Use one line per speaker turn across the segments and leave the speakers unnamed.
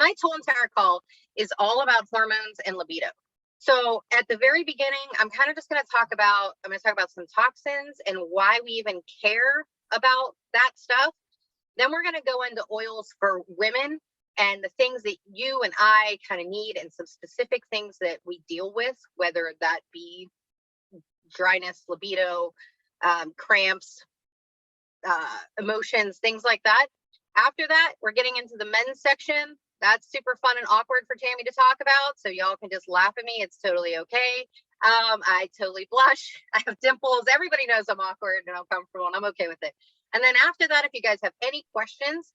tonight's whole entire call is all about hormones and libido. So at the very beginning, I'm going to talk about some toxins and why we even care about that stuff. Then we're going to go into oils for women and the things that you and I kind of need, and some specific things that we deal with, whether that be dryness, libido, cramps, emotions, things like that. After that, we're getting into the men's section. That's super fun and awkward for Tammy to talk about, so y'all can just laugh at me. It's totally okay. I totally blush. I have dimples. Everybody knows I'm awkward and uncomfortable, and I'm okay with it. And then after that, if you guys have any questions,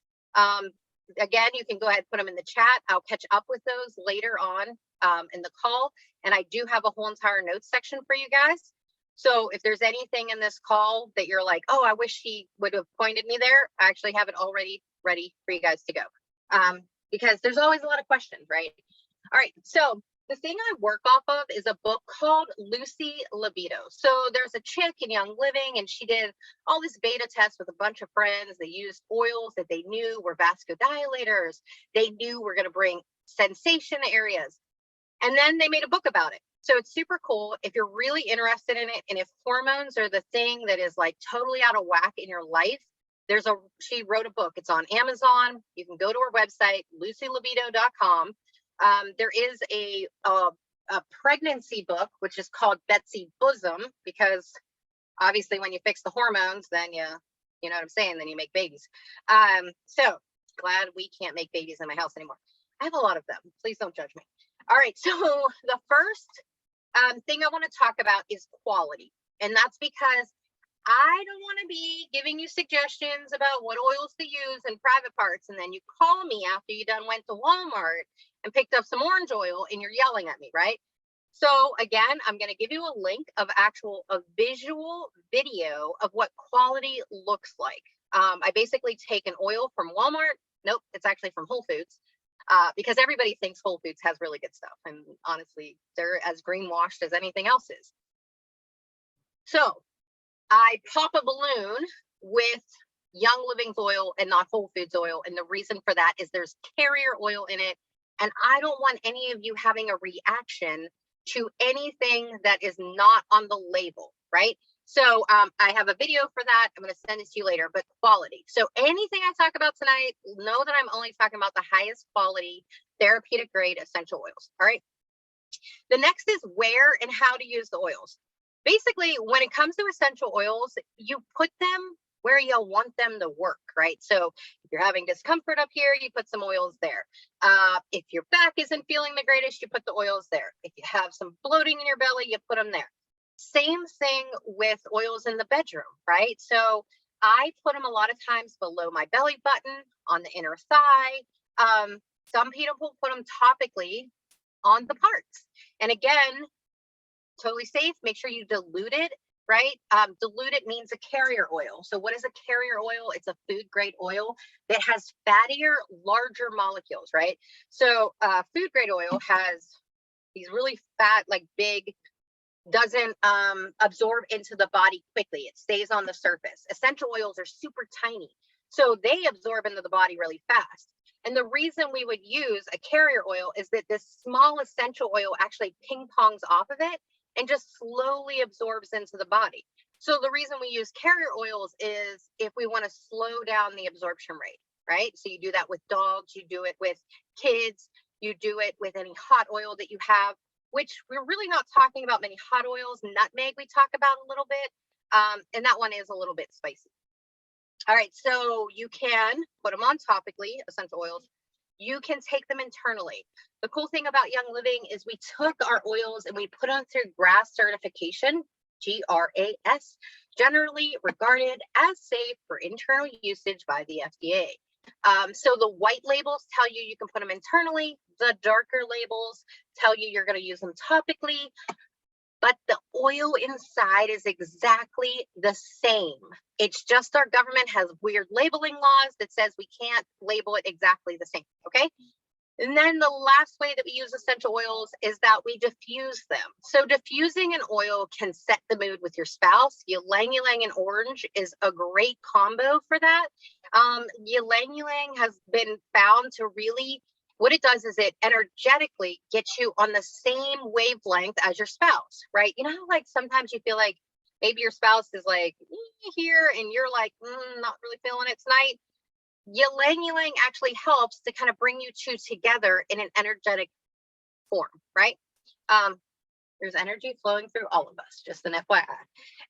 again, you can go ahead and put them in the chat. I'll catch up with those later on in the call. And I do have a whole entire notes section for you guys. So if there's anything in this call that you're like, oh, I wish he would have pointed me there, I actually have it already ready for you guys to go. Because there's always a lot of questions, right? All right, so the thing I work off of is a book called Lucy Libido. So there's a chick in Young Living, and she did all this beta tests with a bunch of friends. They used oils that they knew were vasodilators. They knew were going to bring sensation areas. And then they made a book about it. So it's super cool if you're really interested in it. And if hormones are the thing that is like totally out of whack in your life, she wrote a book. It's on Amazon. You can go to her website, lucylibido.com. There is a pregnancy book, which is called Betsy Bosom, because obviously when you fix the hormones, then you know what I'm saying, then you make babies. So glad we can't make babies in my house anymore. I have a lot of them. Please don't judge me. All right. So the first thing I want to talk about is quality. And that's because I don't want to be giving you suggestions about what oils to use in private parts, and then you call me after you done went to Walmart and picked up some orange oil and you're yelling at me, right? So again, I'm going to give you a link of a visual video of what quality looks like. I basically take an oil from Walmart. Nope, it's actually from Whole Foods. Because everybody thinks Whole Foods has really good stuff. And honestly, they're as greenwashed as anything else is. So I pop a balloon with Young Living's oil and not Whole Foods oil. And the reason for that is there's carrier oil in it. And I don't want any of you having a reaction to anything that is not on the label, right? So I have a video for that. I'm going to send it to you later, but quality. So anything I talk about tonight, know that I'm only talking about the highest quality therapeutic grade essential oils. All right. The next is where and how to use the oils. Basically, when it comes to essential oils, you put them where you want them to work, right? So if you're having discomfort up here, you put some oils there. If your back isn't feeling the greatest, you put the oils there. If you have some bloating in your belly, you put them there. Same thing with oils in the bedroom, right? So I put them a lot of times below my belly button, on the inner thigh. Some people put them topically on the parts. And again, totally safe. Make sure you dilute it, right? Diluted means a carrier oil. So what is a carrier oil? It's a food grade oil that has fattier, larger molecules, right? So food grade oil has these really fat, like big, doesn't absorb into the body quickly. It stays on the surface. Essential oils are super tiny, so they absorb into the body really fast. And the reason we would use a carrier oil is that this small essential oil actually ping pongs off of it and just slowly absorbs into the body. So the reason we use carrier oils is if we want to slow down the absorption rate, right? So you do that with dogs, you do it with kids, you do it with any hot oil that you have, which we're really not talking about many hot oils. Nutmeg we talk about a little bit, and that one is a little bit spicy. All right, so you can put them on topically, essential oils. You can take them internally. The cool thing about Young Living is we took our oils and we put them through GRAS certification, GRAS, generally regarded as safe for internal usage by the FDA. So the white labels tell you you can put them internally. The darker labels tell you you're going to use them topically, but the oil inside is exactly the same. It's just our government has weird labeling laws that says we can't label it exactly the same, okay? And then the last way that we use essential oils is that we diffuse them. So diffusing an oil can set the mood with your spouse. Ylang ylang and orange is a great combo for that. Ylang ylang has been found to really what it does is it energetically gets you on the same wavelength as your spouse, right? You know how like sometimes you feel like maybe your spouse is like here and you're like not really feeling it tonight. Ylang actually helps to kind of bring you two together in an energetic form, right? There's energy flowing through all of us, just an FYI,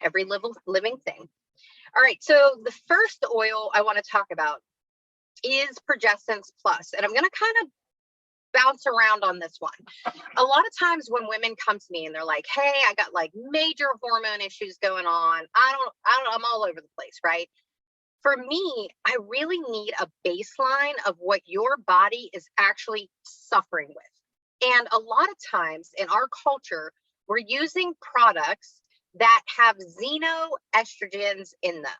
every living thing. All right, so the first oil I want to talk about is Progestins Plus, and I'm going to kind of bounce around on this one. A lot of times when women come to me and they're like, hey, I got like major hormone issues going on. I'm all over the place, right? For me, I really need a baseline of what your body is actually suffering with. And a lot of times in our culture, we're using products that have xenoestrogens in them.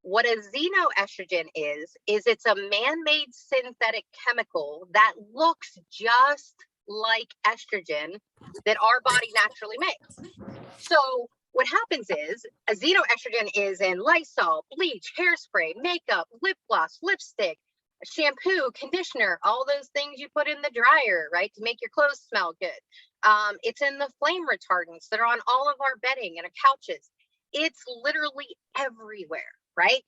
What a xenoestrogen is it's a man-made synthetic chemical that looks just like estrogen that our body naturally makes. So what happens is a xenoestrogen is in Lysol, bleach, hairspray, makeup, lip gloss, lipstick, shampoo, conditioner, all those things you put in the dryer, right, to make your clothes smell good. It's in the flame retardants that are on all of our bedding and our couches. It's literally everywhere, right?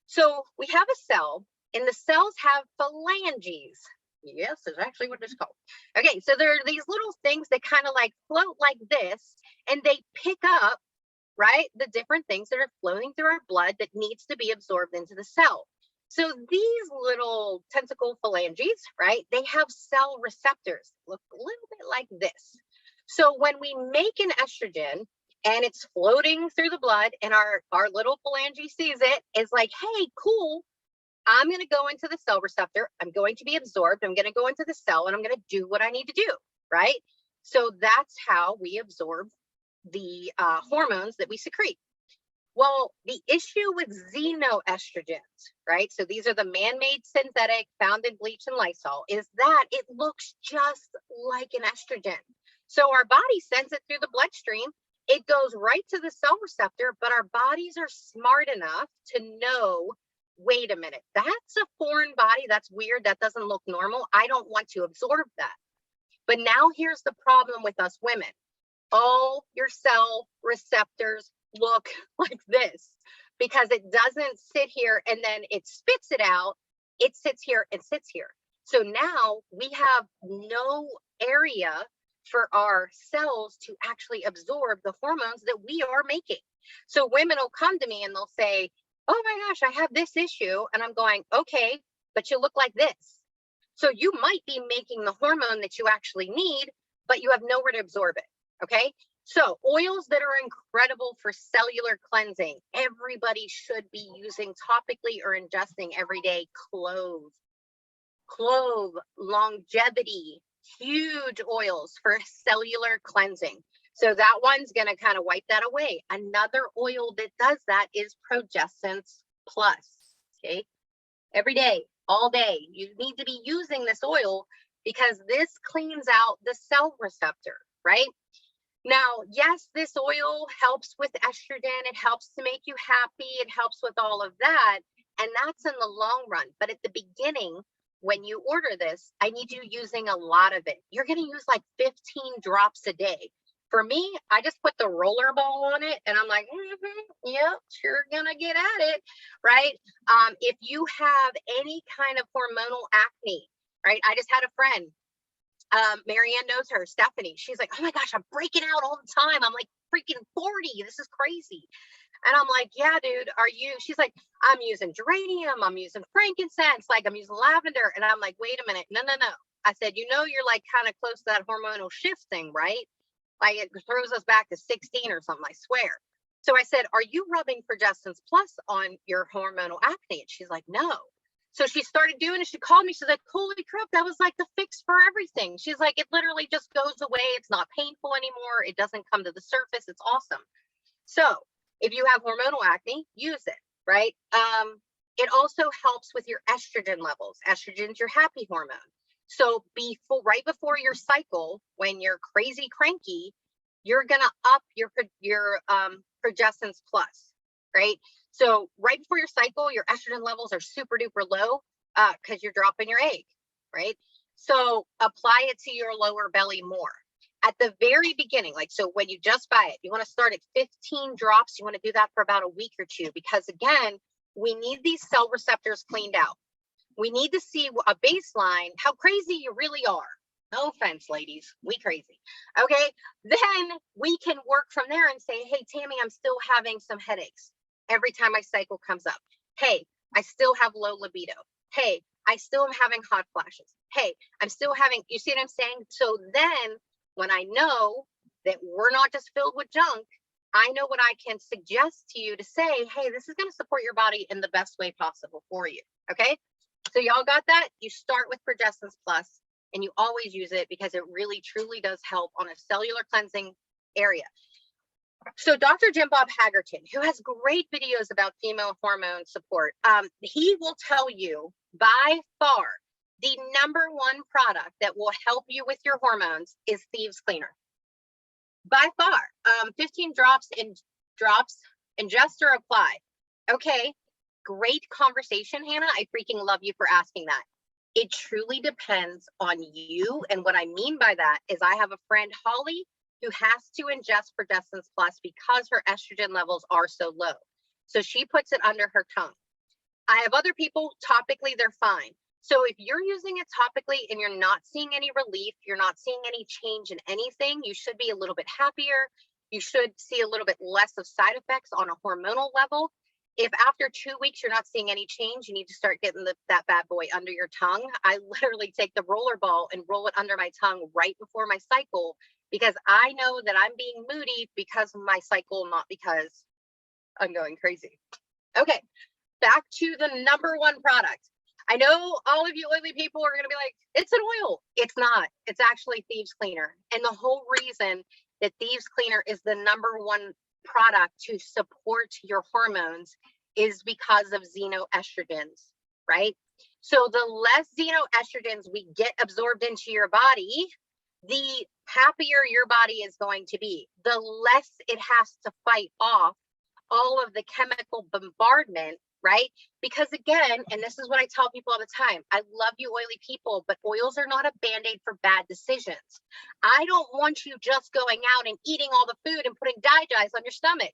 So we have a cell, and the cells have phalanges. Yes, that's actually what it's called. Okay, so there are these little things that kind of like float like this, and they pick up, right, the different things that are flowing through our blood that needs to be absorbed into the cell. So these little tentacle phalanges, right, they have cell receptors, look a little bit like this. So when we make an estrogen and it's floating through the blood and our little phalange sees it, it's like, hey, cool, I'm going to go into the cell receptor. I'm going to be absorbed. I'm going to go into the cell and I'm going to do what I need to do, right? So that's how we absorb the hormones that we secrete. Well, the issue with xenoestrogens, right? So these are the man-made synthetic found in bleach and Lysol, is that it looks just like an estrogen. So our body sends it through the bloodstream. It goes right to the cell receptor, but our bodies are smart enough to know, wait a minute, that's a foreign body. That's weird. That doesn't look normal. I don't want to absorb that. But now here's the problem with us women. All your cell receptors look like this because it doesn't sit here and then it spits it out. It sits here and sits here. So now we have no area for our cells to actually absorb the hormones that we are making. So women will come to me and they'll say, oh my gosh, I have this issue. And I'm going, okay, but you look like this. So you might be making the hormone that you actually need, but you have nowhere to absorb it. Okay. So oils that are incredible for cellular cleansing, everybody should be using topically or ingesting every day. Clove, longevity, huge oils for cellular cleansing. So that one's going to kind of wipe that away. Another oil that does that is Progestins Plus. Okay. Every day, all day, you need to be using this oil because this cleans out the cell receptor, right? Now, yes, this oil helps with estrogen. It helps to make you happy. It helps with all of that. And that's in the long run. But at the beginning, when you order this, I need you using a lot of it. You're going to use like 15 drops a day. For me, I just put the roller ball on it and I'm like, yep, sure gonna get at it, right? If you have any kind of hormonal acne, right? I just had a friend, Marianne knows her, Stephanie. She's like, oh my gosh, I'm breaking out all the time. I'm like freaking 40. This is crazy. And I'm like, yeah, dude, are you? She's like, I'm using geranium. I'm using frankincense. Like I'm using lavender. And I'm like, wait a minute. No. I said, you know, you're like kind of close to that hormonal shift thing, right? Like it throws us back to 16 or something, I swear. So I said, are you rubbing Progestins Plus on your hormonal acne? And she's like, no. So she started doing it. She called me. She's like, holy crap, that was like the fix for everything. She's like, it literally just goes away. It's not painful anymore. It doesn't come to the surface. It's awesome. So if you have hormonal acne, use it, right? It also helps with your estrogen levels. Estrogen's your happy hormone. So right before your cycle, when you're crazy cranky, you're gonna up your Progestins Plus, right? So right before your cycle, your estrogen levels are super duper low because you're dropping your egg, right? So apply it to your lower belly more. At the very beginning, like, so when you just buy it, you want to start at 15 drops. You want to do that for about a week or two, because again, we need these cell receptors cleaned out. We need to see a baseline, how crazy you really are. No offense, ladies, we crazy. Okay, then we can work from there and say, hey, Tammy, I'm still having some headaches every time my cycle comes up. Hey, I still have low libido. Hey, I still am having hot flashes. Hey, I'm still having, you see what I'm saying? So then when I know that we're not just filled with junk, I know what I can suggest to you to say, hey, this is going to support your body in the best way possible for you. Okay. So y'all got that? You start with Progestins Plus, and you always use it because it really truly does help on a cellular cleansing area. So Dr. Jim Bob Hagerton, who has great videos about female hormone support, he will tell you by far the number one product that will help you with your hormones is Thieves Cleaner. By far, 15 drops, ingest or apply. Okay, great conversation, Hannah. I freaking love you for asking that. It truly depends on you. And what I mean by that is I have a friend, Holly, who has to ingest Progestins Plus because her estrogen levels are so low. So she puts it under her tongue. I have other people, topically, they're fine. So if you're using it topically and you're not seeing any relief, you're not seeing any change in anything, you should be a little bit happier. You should see a little bit less of side effects on a hormonal level. If after 2 weeks you're not seeing any change, you need to start getting that bad boy under your tongue. I literally take the roller ball and roll it under my tongue right before my cycle, because I know that I'm being moody because of my cycle, not because I'm going crazy. Okay, back to the number one product. I know all of you oily people are going to be like, it's an oil. It's not. It's actually Thieves Cleaner. And the whole reason that Thieves Cleaner is the number one product to support your hormones is because of xenoestrogens, right? So the less xenoestrogens we get absorbed into your body, the happier your body is going to be. The less it has to fight off all of the chemical bombardment, right? Because again, and this is what I tell people all the time, I love you oily people, but oils are not a band-aid for bad decisions. I don't want you just going out and eating all the food and putting dyes on your stomach.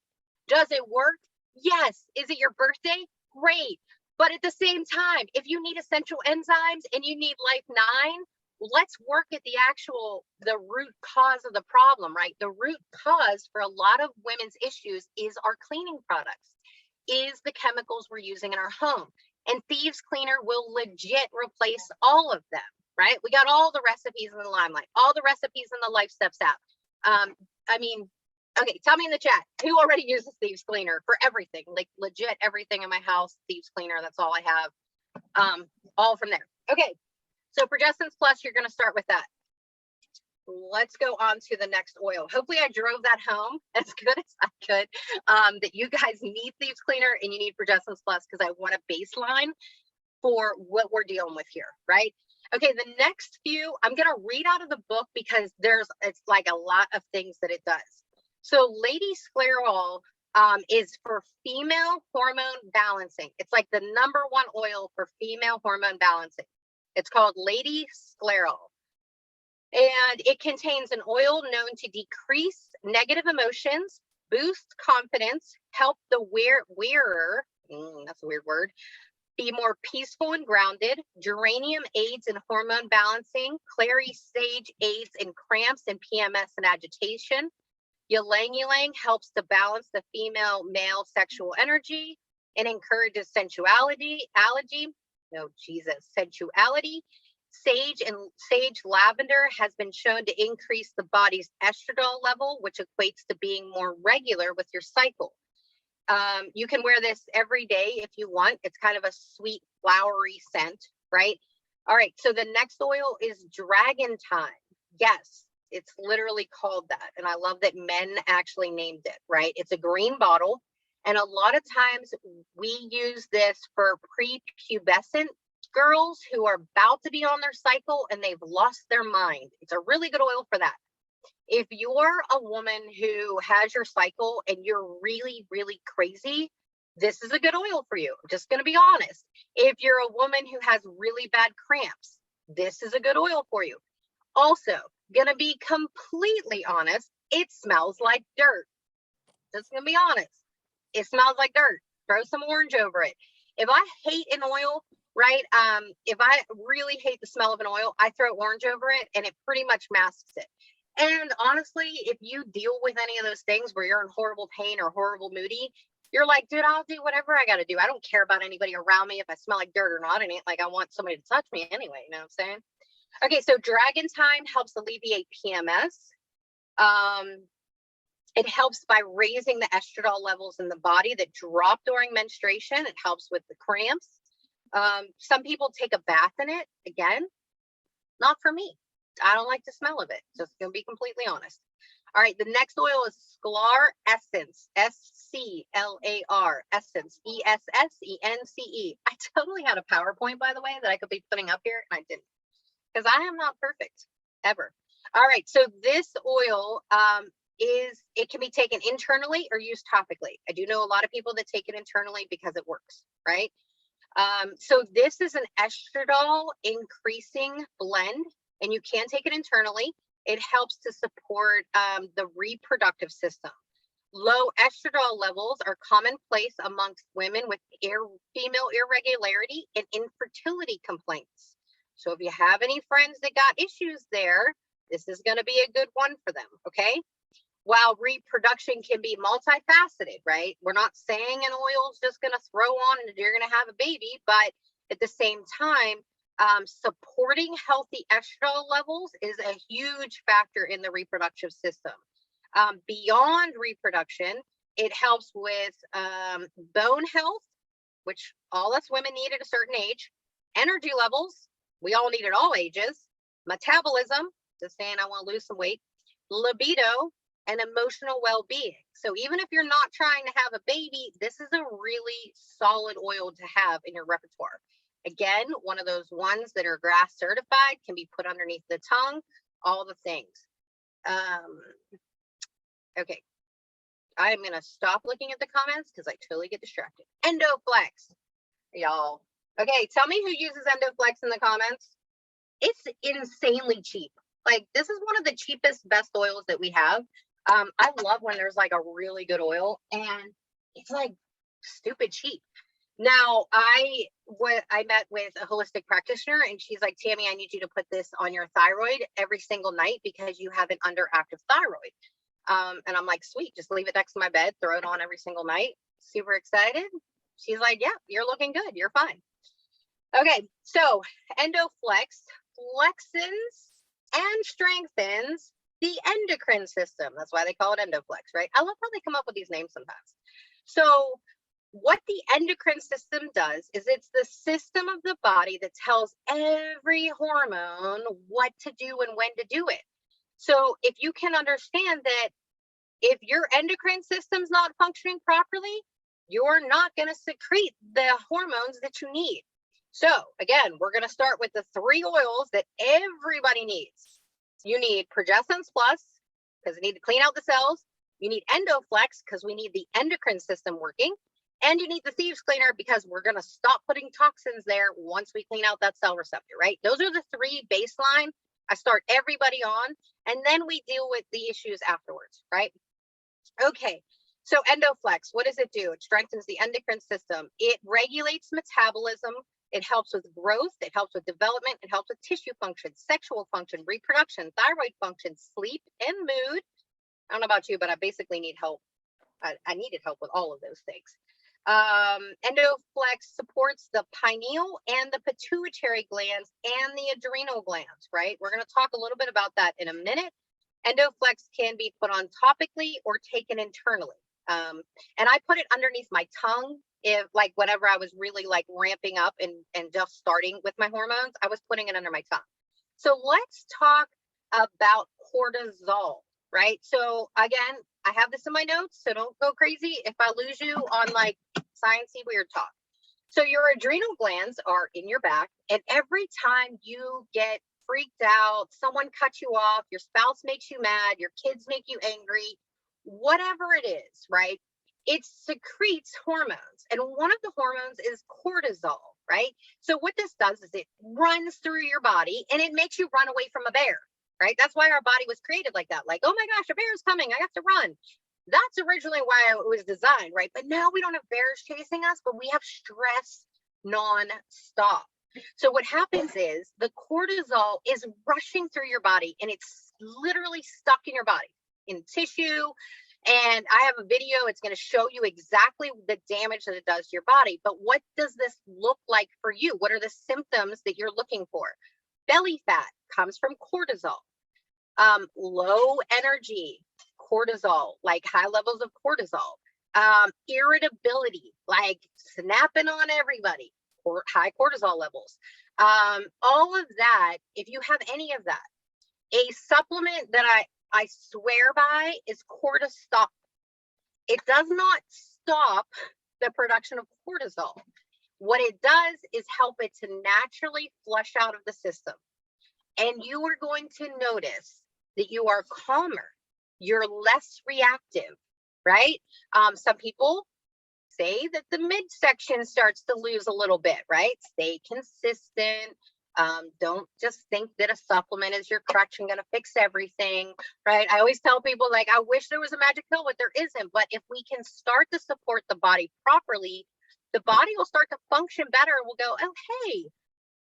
Does it work? Yes. Is it your birthday? Great. But at the same time, if you need essential enzymes and you need Life 9, let's work at the root cause of the problem, right? The root cause for a lot of women's issues is our cleaning products, is the chemicals we're using in our home. And Thieves Cleaner will legit replace all of them, right? We got all the recipes in the Limelight, all the recipes in the Life Steps app. Okay, tell me in the chat, who already uses Thieves Cleaner for everything? Like legit everything in my house, Thieves Cleaner, that's all I have, all from there. Okay, so Progestins Plus, you're gonna start with that. Let's go on to the next oil. Hopefully I drove that home as good as I could, that you guys need Thieves Cleaner and you need Progestins Plus, because I want a baseline for what we're dealing with here, right? Okay, the next few, I'm gonna read out of the book because it's like a lot of things that it does. So Lady Sclerol is for female hormone balancing. It's like the number one oil for female hormone balancing. It's called Lady Sclerol. And it contains an oil known to decrease negative emotions, boost confidence, help the wearer, that's a weird word, be more peaceful and grounded. Geranium aids in hormone balancing. Clary sage aids in cramps and PMS and agitation. Ylang ylang helps to balance the female-male sexual energy and encourages sensuality. Sage lavender has been shown to increase the body's estradiol level, which equates to being more regular with your cycle. You can wear this every day if you want. It's kind of a sweet, flowery scent, right? All right, so the next oil is Dragon Time. Yes, it's literally called that. And I love that men actually named it, right? It's a green bottle. And a lot of times we use this for prepubescent girls who are about to be on their cycle and they've lost their mind. It's a really good oil for that. If you're a woman who has your cycle and you're really, really crazy, this is a good oil for you. I'm just going to be honest. If you're a woman who has really bad cramps, this is a good oil for you. Also, gonna be completely honest, it smells like dirt. Just gonna be honest. It smells like dirt. Throw some orange over it. If I hate an oil, right? If I really hate the smell of an oil, I throw orange over it and it pretty much masks it. And honestly, if you deal with any of those things where you're in horrible pain or horrible moody, you're like, dude, I'll do whatever I got to do. I don't care about anybody around me if I smell like dirt or not. It ain't like I want somebody to touch me anyway. You know what I'm saying? Okay, so Dragon Time helps alleviate PMS. It helps by raising the estradiol levels in the body that drop during menstruation. It helps with the cramps. Some people take a bath in it. Again, not for me. I don't like the smell of it. Just gonna be completely honest. All right, the next oil is Sklar Essence, SCLAR, Essence, ESSENCE. I totally had a PowerPoint, by the way, that I could be putting up here, and I didn't, because I am not perfect, ever. All right, so this oil it can be taken internally or used topically. I do know a lot of people that take it internally because it works, right? So this is an estradiol increasing blend, and you can take it internally. It helps to support the reproductive system. Low estradiol levels are commonplace amongst women with female irregularity and infertility complaints. So if you have any friends that got issues there, this is going to be a good one for them, okay? While reproduction can be multifaceted, right? We're not saying an oil is just going to throw on and you're going to have a baby, but at the same time, supporting healthy estradiol levels is a huge factor in the reproductive system. Beyond reproduction, it helps with bone health, which all us women need at a certain age, energy levels, we all need at all ages, metabolism, just saying I want to lose some weight, libido, and emotional well-being. So even if you're not trying to have a baby, this is a really solid oil to have in your repertoire. Again, one of those ones that are GRAS certified, can be put underneath the tongue, all the things. Okay, I am gonna stop looking at the comments because I totally get distracted. Endoflex, y'all. Okay, tell me who uses Endoflex in the comments. It's insanely cheap. Like, this is one of the cheapest, best oils that we have. I love when there's like a really good oil and it's like stupid cheap. Now, I met with a holistic practitioner and she's like, Tammy, I need you to put this on your thyroid every single night because you have an underactive thyroid. And I'm like, sweet, just leave it next to my bed, throw it on every single night. Super excited. She's like, yeah, you're looking good. You're fine. Okay, so Endoflex flexes and strengthens the endocrine system. That's why they call it Endoflex, right? I love how they come up with these names sometimes. So what the endocrine system does is it's the system of the body that tells every hormone what to do and when to do it. So if you can understand that if your endocrine system's not functioning properly, you're not going to secrete the hormones that you need. So again, we're going to start with the 3 oils that everybody needs. You need Progestins Plus, because we need to clean out the cells. You need Endoflex, because we need the endocrine system working. And you need the Thieves Cleaner, because we're going to stop putting toxins there once we clean out that cell receptor, right? Those are the 3 baseline I start everybody on, and then we deal with the issues afterwards, right? Okay, so Endoflex, what does it do? It strengthens the endocrine system. It regulates metabolism. It helps with growth. It helps with development. It helps with tissue function, sexual function, reproduction, thyroid function, sleep, and mood. I don't know about you, but I basically need help. I needed help with all of those things. Endoflex supports the pineal and the pituitary glands and the adrenal glands, right? We're going to talk a little bit about that in a minute. Endoflex can be put on topically or taken internally. And I put it underneath my tongue. If like whenever I was really like ramping up and just starting with my hormones, I was putting it under my tongue. So let's talk about cortisol, right? So again, I have this in my notes, so don't go crazy if I lose you on like sciencey weird talk. So your adrenal glands are in your back, and every time you get freaked out, someone cuts you off, your spouse makes you mad, your kids make you angry, whatever it is, right? It secretes hormones. And one of the hormones is cortisol, right? So what this does is it runs through your body and it makes you run away from a bear, right? That's why our body was created like that. Like, oh my gosh, a bear's coming, I have to run. That's originally why it was designed, right? But now we don't have bears chasing us, but we have stress non-stop. So what happens is the cortisol is rushing through your body and it's literally stuck in your body, in tissue. And I have a video, it's going to show you exactly the damage that it does to your body. But what does this look like for you? What are the symptoms that you're looking for? Belly fat comes from cortisol. Low energy, cortisol, like high levels of cortisol. Irritability, like snapping on everybody, or high cortisol levels. All of that, if you have any of that, a supplement that I swear by is cortisol. It does not stop the production of cortisol. What it does is help it to naturally flush out of the system. And you are going to notice that you are calmer. You're less reactive, right? Some people say that the midsection starts to lose a little bit, right? Stay consistent. Don't just think that a supplement is your crutch and going to fix everything, right? I always tell people, like, I wish there was a magic pill, but there isn't. But if we can start to support the body properly, the body will start to function better and will go, oh, hey,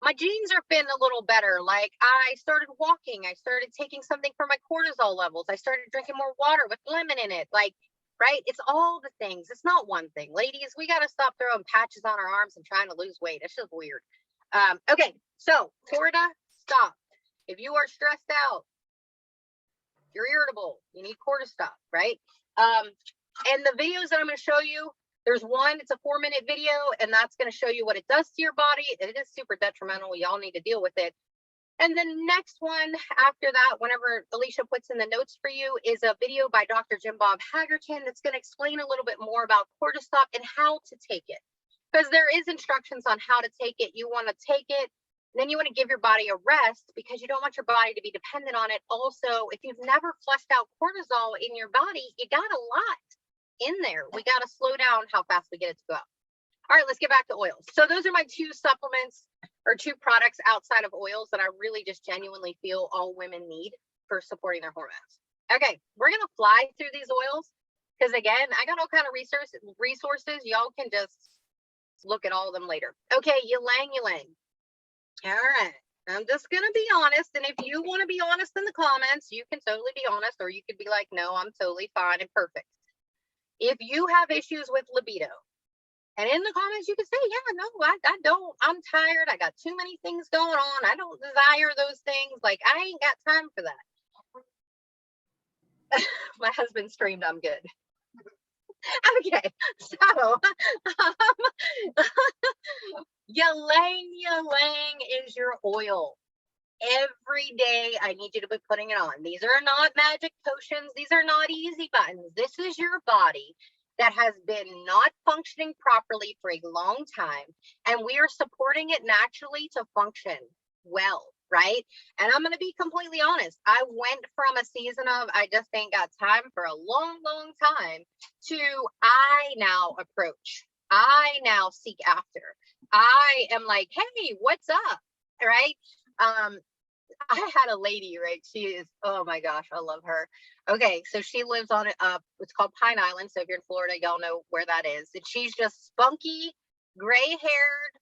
my genes are feeling a little better. Like, I started walking. I started taking something for my cortisol levels. I started drinking more water with lemon in it. Like, right? It's all the things. It's not one thing. Ladies, we got to stop throwing patches on our arms and trying to lose weight. It's just weird. Okay, so stop. If you are stressed out, you're irritable, you need stop, right? And the videos that I'm going to show you, there's one, it's a 4-minute video, and that's going to show you what it does to your body. It is super detrimental. Y'all need to deal with it. And the next one after that, whenever Alicia puts in the notes for you, is a video by Dr. Jim Bob Hagerton that's going to explain a little bit more about cortisol and how to take it. Because there is instructions on how to take it. You want to take it, then you want to give your body a rest because you don't want your body to be dependent on it. Also, if you've never flushed out cortisol in your body, you got a lot in there. We got to slow down how fast we get it to go out. All right, let's get back to oils. So those are my 2 supplements or 2 products outside of oils that I really just genuinely feel all women need for supporting their hormones. Okay, we're going to fly through these oils because, again, I got all kind of resources. Y'all can just look at all of them later. Okay, ylang ylang. All right, I'm just going to be honest. And if you want to be honest in the comments, you can totally be honest, or you could be like, no, I'm totally fine and perfect. If you have issues with libido, and in the comments, you can say, yeah, no, I don't. I'm tired. I got too many things going on. I don't desire those things. Like, I ain't got time for that. My husband screamed, I'm good. Okay, so ylang ylang is your oil. Every day I need you to be putting it on. These are not magic potions. These are not easy buttons. This is your body that has been not functioning properly for a long time, and we are supporting it naturally to function well, right? And I'm going to be completely honest. I went from a season of I just ain't got time for a long, long time to I now approach. I now seek after. I am like, hey, what's up? Right? I had a lady, right? She is, oh my gosh, I love her. Okay, so she lives on it's called Pine Island. So if you're in Florida, y'all know where that is. And she's just spunky, gray-haired,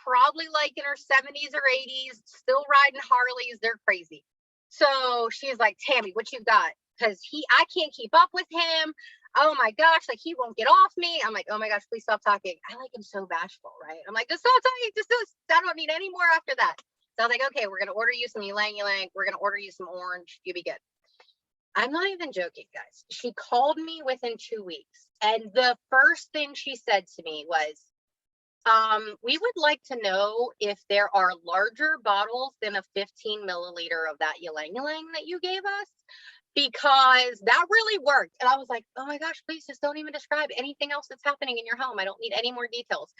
probably like in her 70s or 80s, still riding Harleys. They're crazy. So she's like, Tammy, what you got? Because I can't keep up with him. Oh my gosh, like he won't get off me. I'm like, oh my gosh, please stop talking. I like him so bashful, right? I'm like, just stop talking. I don't need any more after that. So I was like, okay, we're going to order you some ylang ylang. We're going to order you some orange. You be good. I'm not even joking, guys. She called me within 2 weeks. And the first thing she said to me was, we would like to know if there are larger bottles than a 15 milliliter of that ylang ylang that you gave us, because that really worked. And I was like, oh my gosh, please just don't even describe anything else that's happening in your home. I don't need any more details.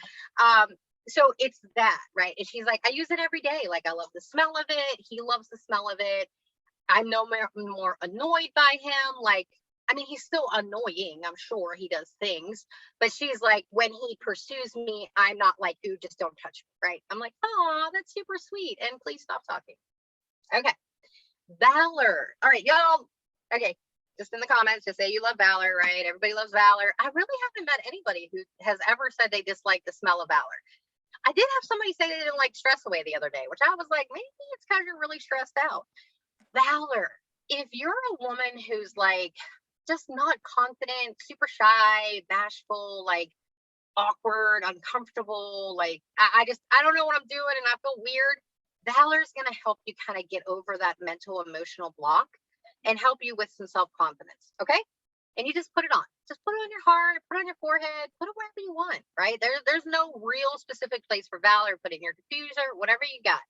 So it's that, right? And she's like, I use it every day. Like, I love the smell of it. He loves the smell of it. I'm no more annoyed by him. Like, I mean, he's still annoying. I'm sure he does things, but she's like, when he pursues me, I'm not like, ooh, just don't touch me, right? I'm like, oh, that's super sweet. And please stop talking. Okay. Valor. All right, y'all. Okay. Just in the comments, just say you love Valor, right? Everybody loves Valor. I really haven't met anybody who has ever said they dislike the smell of Valor. I did have somebody say they didn't like Stress Away the other day, which I was like, maybe it's because you're really stressed out. Valor. If you're a woman who's like just not confident, super shy, bashful, like awkward, uncomfortable, like I don't know what I'm doing and I feel weird, Valor's going to help you kind of get over that mental emotional block and help you with some self-confidence. Okay. And you just put it on. Just put it on your heart, put it on your forehead, put it wherever you want, right? There's no real specific place for Valor. Put it in your diffuser, whatever you got.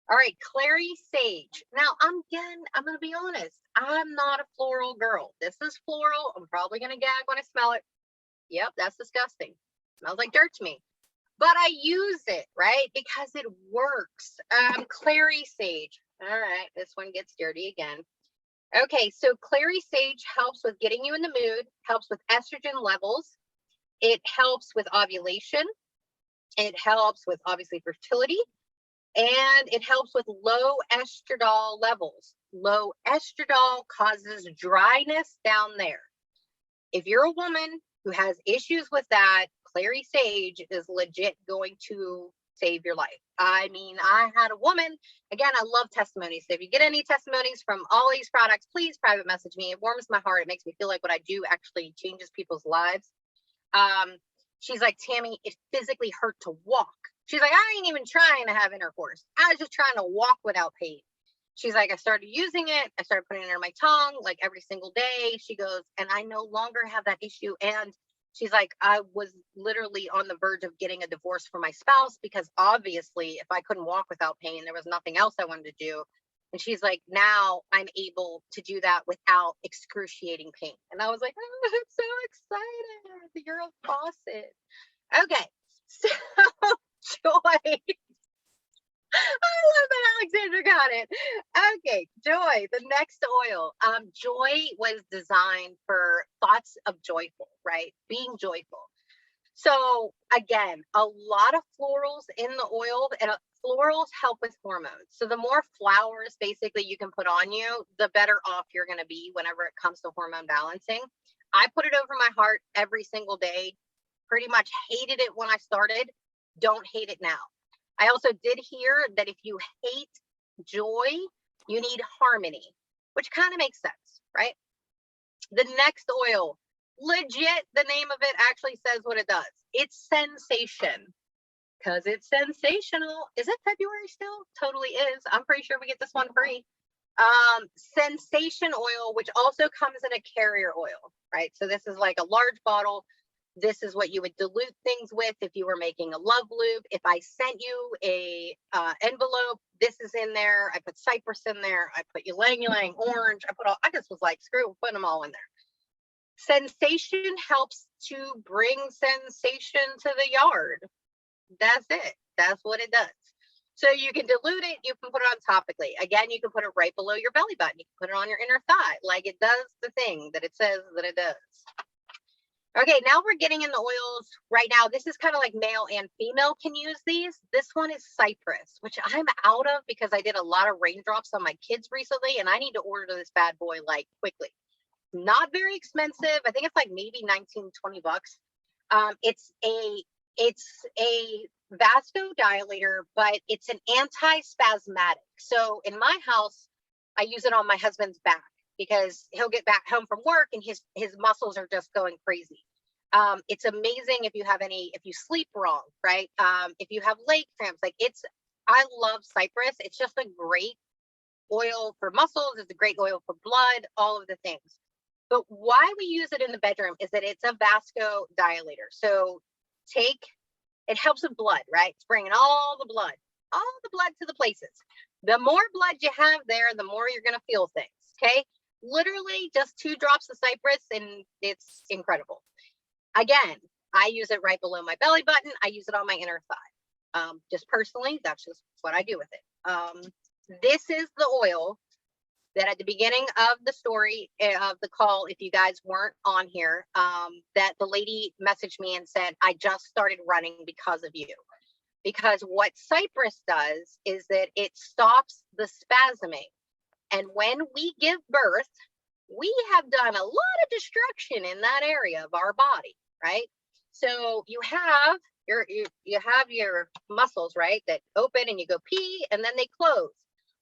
All right, Clary Sage. Now, I'm going to be honest. I'm not a floral girl. This is floral. I'm probably going to gag when I smell it. Yep, that's disgusting. Smells like dirt to me. But I use it, right? Because it works. Clary Sage. All right, this one gets dirty again. Okay, so Clary Sage helps with getting you in the mood, helps with estrogen levels. It helps with ovulation. It helps with, obviously, fertility. And it helps with low estradiol levels. Low estradiol causes dryness down there. If you're a woman who has issues with that, Clary Sage is legit going to save your life. I mean, I had a woman, again, I love testimonies. So if you get any testimonies from all these products, please private message me. It warms my heart. It makes me feel like what I do actually changes people's lives. She's like, Tammy, it physically hurt to walk. She's like, I ain't even trying to have intercourse. I was just trying to walk without pain. She's like, I started using it. I started putting it in my tongue like every single day. She goes, and I no longer have that issue. And she's like, I was literally on the verge of getting a divorce from my spouse because obviously if I couldn't walk without pain, there was nothing else I wanted to do. And she's like, now I'm able to do that without excruciating pain. And I was like, oh, I'm so excited. You're a faucet. Okay. So Joy. I love that Alexandra got it. Okay, Joy, the next oil. Joy was designed for thoughts of joyful, right? Being joyful. So again, a lot of florals in the oil, and florals help with hormones. So the more flowers basically you can put on you, the better off you're going to be whenever it comes to hormone balancing. I put it over my heart every single day. Pretty much hated it when I started. Don't hate it now. I also did hear that if you hate joy, you need harmony, which kind of makes sense, right? The next oil, legit, the name of it actually says what it does. It's sensation, because it's sensational. Is it February still? Totally is. I'm pretty sure we get this one free. Sensation oil, which also comes in a carrier oil, right? So this is like a large bottle. This is what you would dilute things with if you were making a love lube. If I sent you a envelope, this is in there. I put cypress in there. I put ylang ylang, orange. I just was like, screw, put them all in there. Sensation helps to bring sensation to the yard. That's it. That's what it does. So you can dilute it. You can put it on topically. Again, you can put it right below your belly button. You can put it on your inner thigh. Like it does the thing that it says that it does. Okay, now we're getting in the oils right now. This is kind of like male and female can use these. This one is cypress, which I'm out of because I did a lot of raindrops on my kids recently, and I need to order this bad boy like quickly. Not very expensive. I think it's like maybe 19, 20 bucks. It's a vasodilator, but it's an anti-spasmodic. So in my house, I use it on my husband's back, because he'll get back home from work and his muscles are just going crazy. It's amazing if you sleep wrong, right? If you have leg cramps, I love cypress. It's just a great oil for muscles. It's a great oil for blood, all of the things. But why we use it in the bedroom is that it's a vasodilator. So it helps with blood, right? It's bringing all the blood to the places. The more blood you have there, the more you're going to feel things. Okay. Literally just 2 drops of cypress and it's incredible. Again, I use it right below my belly button. I use it on my inner thigh. Just personally, that's just what I do with it. This is the oil that at the beginning of the story of the call, if you guys weren't on here, that the lady messaged me and said, I just started running because of you. Because what Cypress does is that it stops the spasming. And when we give birth, we have done a lot of destruction in that area of our body, right? So you have your muscles, right, that open and you go pee and then they close.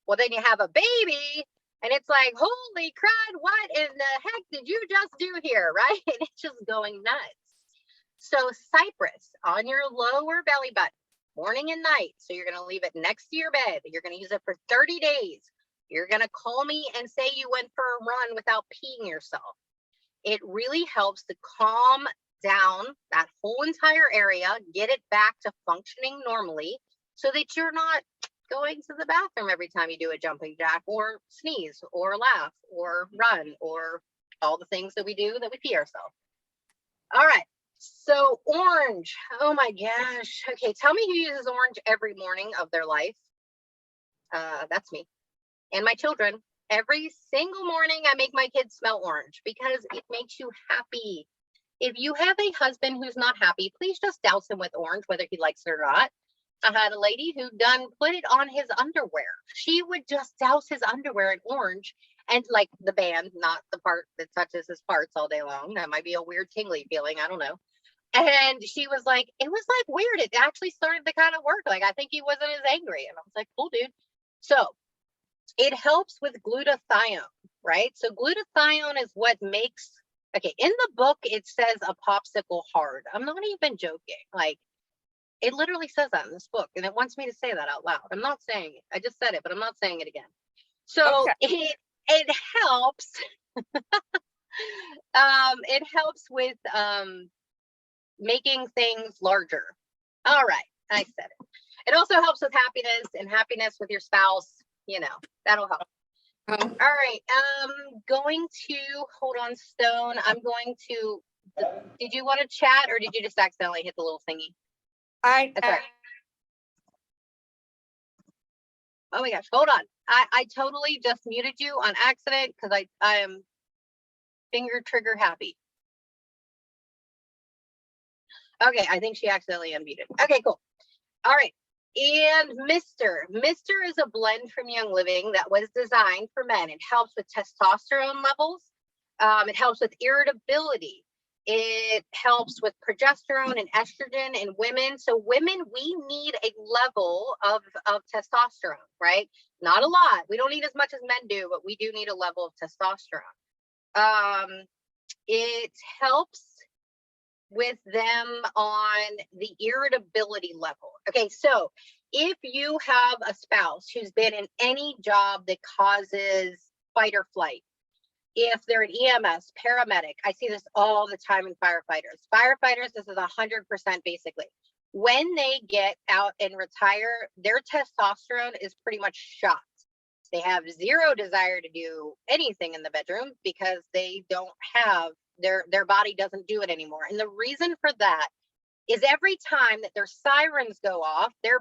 Well, then you have a baby and it's like, holy crud, what in the heck did you just do here, right? And it's just going nuts. So Cypress on your lower belly button, morning and night. So you're going to leave it next to your bed. You're going to use it for 30 days. You're going to call me and say you went for a run without peeing yourself. It really helps to calm down that whole entire area, get it back to functioning normally so that you're not going to the bathroom every time you do a jumping jack or sneeze or laugh or run or all the things that we do that we pee ourselves. All right. So orange. Oh my gosh. Okay. Tell me who uses orange every morning of their life. That's me and my children. Every single morning I make my kids smell orange because it makes you happy. If you have a husband who's not happy, please just douse him with orange, whether he likes it or not. I had a lady who put it on his underwear. She would just douse his underwear in orange and like the band, not the part that touches his parts all day long. That might be a weird tingly feeling. I don't know. And she was like, it was like weird. It actually started to kind of work. Like, I think he wasn't as angry. And I was like, cool, dude. So it helps with glutathione, right? So glutathione is what makes, okay, in the book, it says a popsicle hard. I'm not even joking. Like, it literally says that in this book, and it wants me to say that out loud. I'm not saying it. I just said it, but I'm not saying it again. So okay. it helps. It helps with making things larger. All right, I said it. It also helps with happiness with your spouse. You know, that'll help. All right, going to, hold on, Stone. I'm going to, did you want to chat or did you just accidentally hit the little thingy? That's right. Oh my gosh, hold on. I totally just muted you on accident because I am finger trigger happy. Okay, I think she accidentally unmuted. Okay, cool. All right. And Mr. is a blend from Young Living that was designed for men. It helps with testosterone levels. It helps with irritability. It helps with progesterone and estrogen in women. So women, we need a level of testosterone, right? Not a lot. We don't need as much as men do, but we do need a level of testosterone. It helps with them on the irritability level. Okay, so if you have a spouse who's been in any job that causes fight or flight, if they're an EMS, paramedic, I see this all the time in firefighters. Firefighters, this is 100% basically. When they get out and retire, their testosterone is pretty much shot. They have zero desire to do anything in the bedroom because they don't have, their body doesn't do it anymore. And the reason for that is every time that their sirens go off, their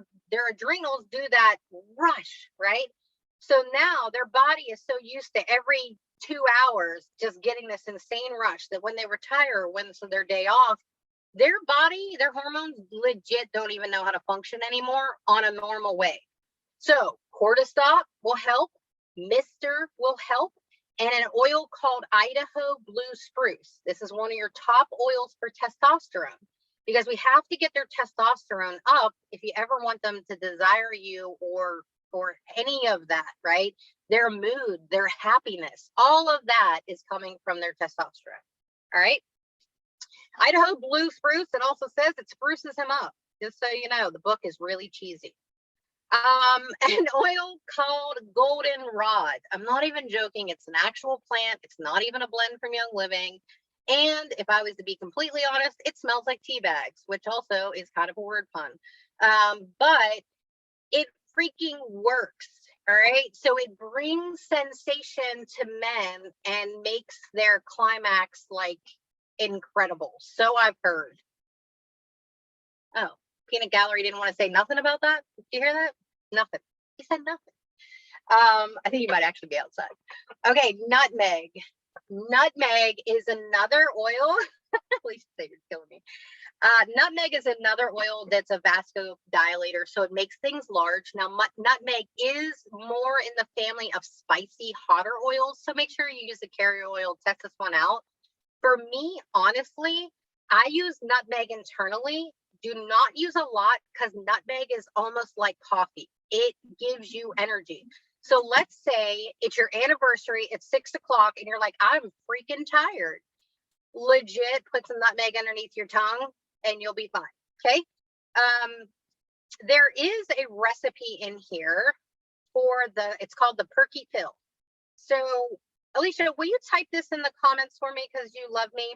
adrenals do that rush, right? So now their body is so used to every 2 hours just getting this insane rush that when they retire, when it's their day off, their body, their hormones legit don't even know how to function anymore on a normal way. So cortisol will help, Mr. will help, and an oil called Idaho Blue Spruce. This is one of your top oils for testosterone because we have to get their testosterone up if you ever want them to desire you or any of that, right? Their mood, their happiness, all of that is coming from their testosterone. All right. Idaho Blue Spruce, it also says it spruces him up. Just so you know, the book is really cheesy. An oil called goldenrod. I'm not even joking. It's an actual plant. It's not even a blend from Young Living. And if I was to be completely honest, it smells like tea bags, which also is kind of a word pun. But it freaking works. All right. So it brings sensation to men and makes their climax like incredible. So I've heard. Oh, Peanut Gallery didn't want to say nothing about that. Did you hear that? Nothing. He said nothing. I think you might actually be outside. Okay, nutmeg. Nutmeg is another oil. At least you're killing me. Nutmeg is another oil that's a vasodilator, so it makes things large. Now, nutmeg is more in the family of spicy, hotter oils, so make sure you use a carrier oil. Test this one out. For me, honestly, I use nutmeg internally. Do not use a lot because nutmeg is almost like coffee. It gives you energy. So let's say it's your anniversary, it's 6 o'clock, and you're like, I'm freaking tired. Legit, put some nutmeg underneath your tongue and you'll be fine. Okay. There is a recipe in here for it's called the perky pill. So Alicia, will you type this in the comments for me because you love me?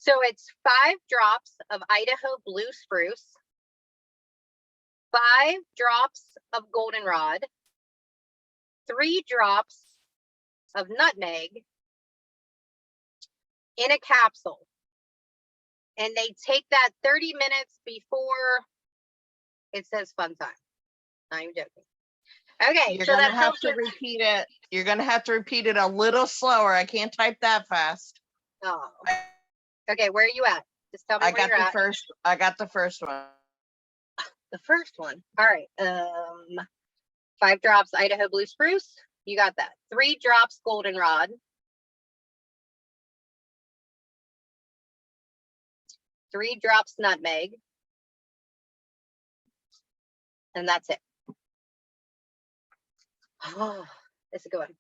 So it's 5 drops of Idaho blue spruce, 5 drops of goldenrod, 3 drops of nutmeg in a capsule. And they take that 30 minutes before it says fun time. Not even joking. Okay,
you're
so
gonna
that
have to repeat it. You're gonna have to repeat it a little slower. I can't type that fast.
Oh. Okay, where are you at? Just tell me where you're at.
I got the first one.
The first one. All right. 5 drops Idaho blue spruce. You got that. 3 drops goldenrod. 3 drops nutmeg. And that's it. Oh, this is a good one.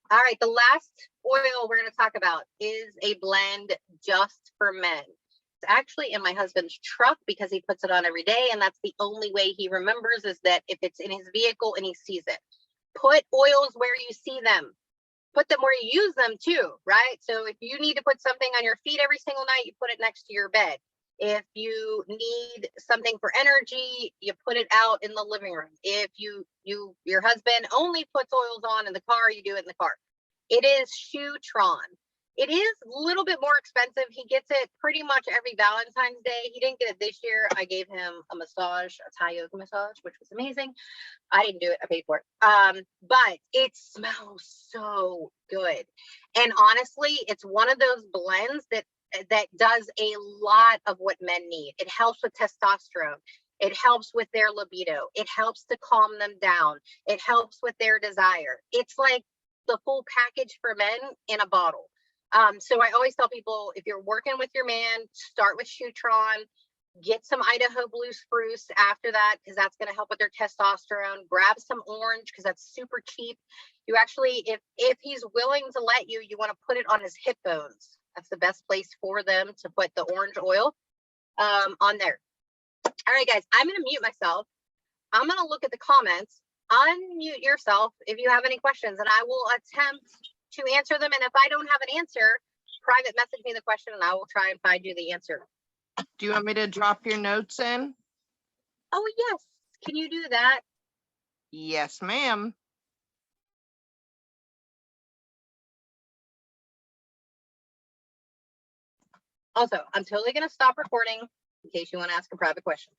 All right, the last oil we're going to talk about is a blend just for men. It's actually in my husband's truck because he puts it on every day, and that's the only way he remembers is that if it's in his vehicle and he sees it. Put oils where you see them. Put them where you use them too, right? So if you need to put something on your feet every single night, you put it next to your bed. If you need something for energy, you put it out in the living room. If your husband only puts oils on in the car, you do it in the car. It is Shoetron. It is a little bit more expensive. He gets it pretty much every Valentine's Day. He didn't get it this year. I gave him a massage, a Thai yoga massage, which was amazing. I didn't do it. I paid for it. But it smells so good. And honestly, it's one of those blends that does a lot of what men need. It helps with testosterone. It helps with their libido. It helps to calm them down. It helps with their desire. It's like the full package for men in a bottle. So I always tell people, if you're working with your man, start with Shoetron, get some Idaho blue spruce after that, because that's going to help with their testosterone. Grab some orange because that's super cheap. You actually, if he's willing to let you, you want to put it on his hip bones. That's the best place for them to put the orange oil on there. All right, guys, I'm going to mute myself. I'm going to look at the comments. Unmute yourself if you have any questions, and I will attempt to answer them. And if I don't have an answer, private message me the question and I will try and find you the answer.
Do you want me to drop your notes in?
Oh, yes. Can you do that?
Yes, ma'am.
Also, I'm totally going to stop recording in case you want to ask a private question.